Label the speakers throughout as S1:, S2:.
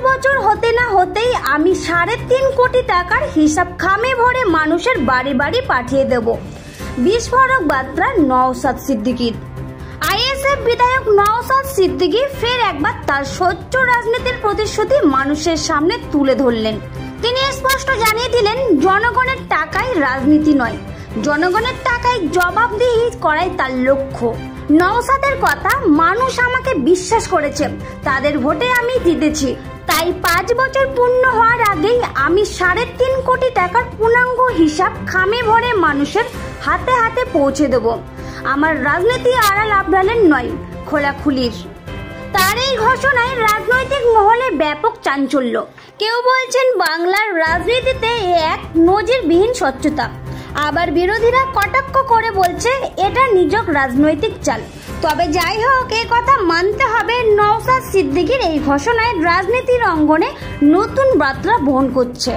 S1: বছর হতে না হতেই আমি 3.5 কোটি টাকার হিসাব খামে ভরে মানুষের বাড়ি বাড়ি পাঠিয়ে দেব। বিস্ফোরক বার্তা নওশাদ সিদ্দিকীর। আইএসএফ বিধায়ক নওশাদ সিদ্দিকী ফের একবার তার স্বচ্ছ রাজনীতির প্রতিশ্রুতি মানুষের সামনে তুলে ধরলেন। তিনি স্পষ্ট জানিয়ে দিলেন, জনগণের টাকায় রাজনীতি নয়, জনগণের টাকায় জবাবদিহি করাই তার লক্ষ্য। নওশাদের কথা, মানুষ আমাকে বিশ্বাস করেছে, তাদের ভোটে আমি জিতেছি, তাই 5 বছর পূর্ণ হওয়ার আগেই আমি 3.5 কোটি টাকার পূর্ণাঙ্গ হিসাব খামে ভরে মানুষের হাতে হাতে পৌঁছে দেব। আমার রাজনীতি আড়াল আবডালের নয়, খোলাখুলির। তার এই ঘোষণায় রাজনৈতিক মহলে ব্যাপক চাঞ্চল্য। কেউ বলছেন বাংলার রাজনীতিতে এক নজিরবিহীন স্বচ্ছতা, আবার বিরোধীরা কটাক্ষ করে বলছে এটা নিছক রাজনৈতিক চাল। তবে যাই হোক, এ কথা মানতে হবে, নওশাদ সিদ্দিকীর এই ঘোষণায় রাজনীতির অঙ্গনে নতুন বার্তা বহন করছে।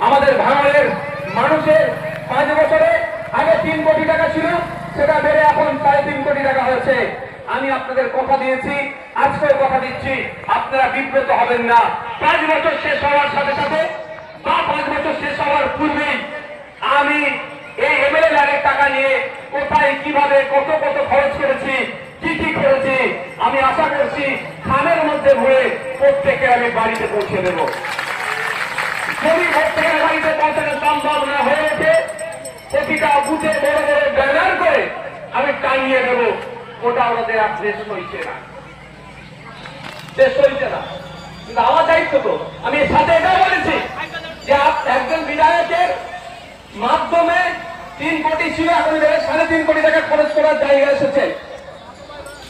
S2: আমাদের ভাঙড়ের মানুষের 5 বছরে আগে 3 কোটি টাকা ছিল, সেটা বেড়ে এখন 3.5 কোটি টাকা হয়েছে। আমি আপনাদের কথা দিয়েছি, আজকেও কথা দিচ্ছি, আপনারা বিব্রত হবেন না। 5 বছর শেষ হওয়ার সাথে সাথে বা 5 বছর শেষ হওয়ার পূর্বেই আমি এই এমএলএ টাকা নিয়ে কোথায় কিভাবে কত কত খরচ করেছি, কি কি করেছি, আমি আশা করছি খামের মধ্যে ভরে প্রত্যেকে আমি বাড়িতে পৌঁছে দেব। যদি প্রত্যেকের বাড়িতে পৌঁছানো সম্ভব না হয়ে ওঠে, প্রতিটা বুথে বড় বড় ব্যানার করে আমি টাঙিয়ে দেব। ওটা আমাদের আর দেশ হইছে না, দেশ হইছে না। কিন্তু আমার দায়িত্ব তো, আমি সাথে এটাও বলেছি যে একজন বিধায়কের মাধ্যমে 3 কোটি ছিল, এখন 3.5 কোটি টাকা খরচ করার জায়গা এসেছে।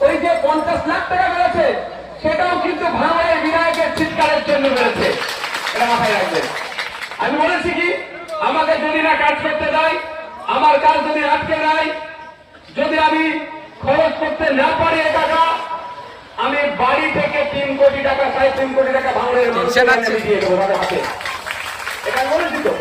S2: ওই যে 50 লাখ টাকা বেড়েছে, সেটাও কিন্তু ভাঙড়ের বিধায়কের চিৎকারের জন্য বেড়েছে, এটা মাথায় রাখবেন। আমি বলেছি কি, আমাকে যদি না কাজ করতে দেয়, আমার কাজ যদি আটকে দেয়, যদি আমি খরচ করতে না পারি এ টাকা, আমি বাড়ি থেকে 3 কোটি টাকা 3.5 কোটি টাকা ভাঙড়ের মানুষের দিয়ে দেবো হাতে। এটা বলেছি তো।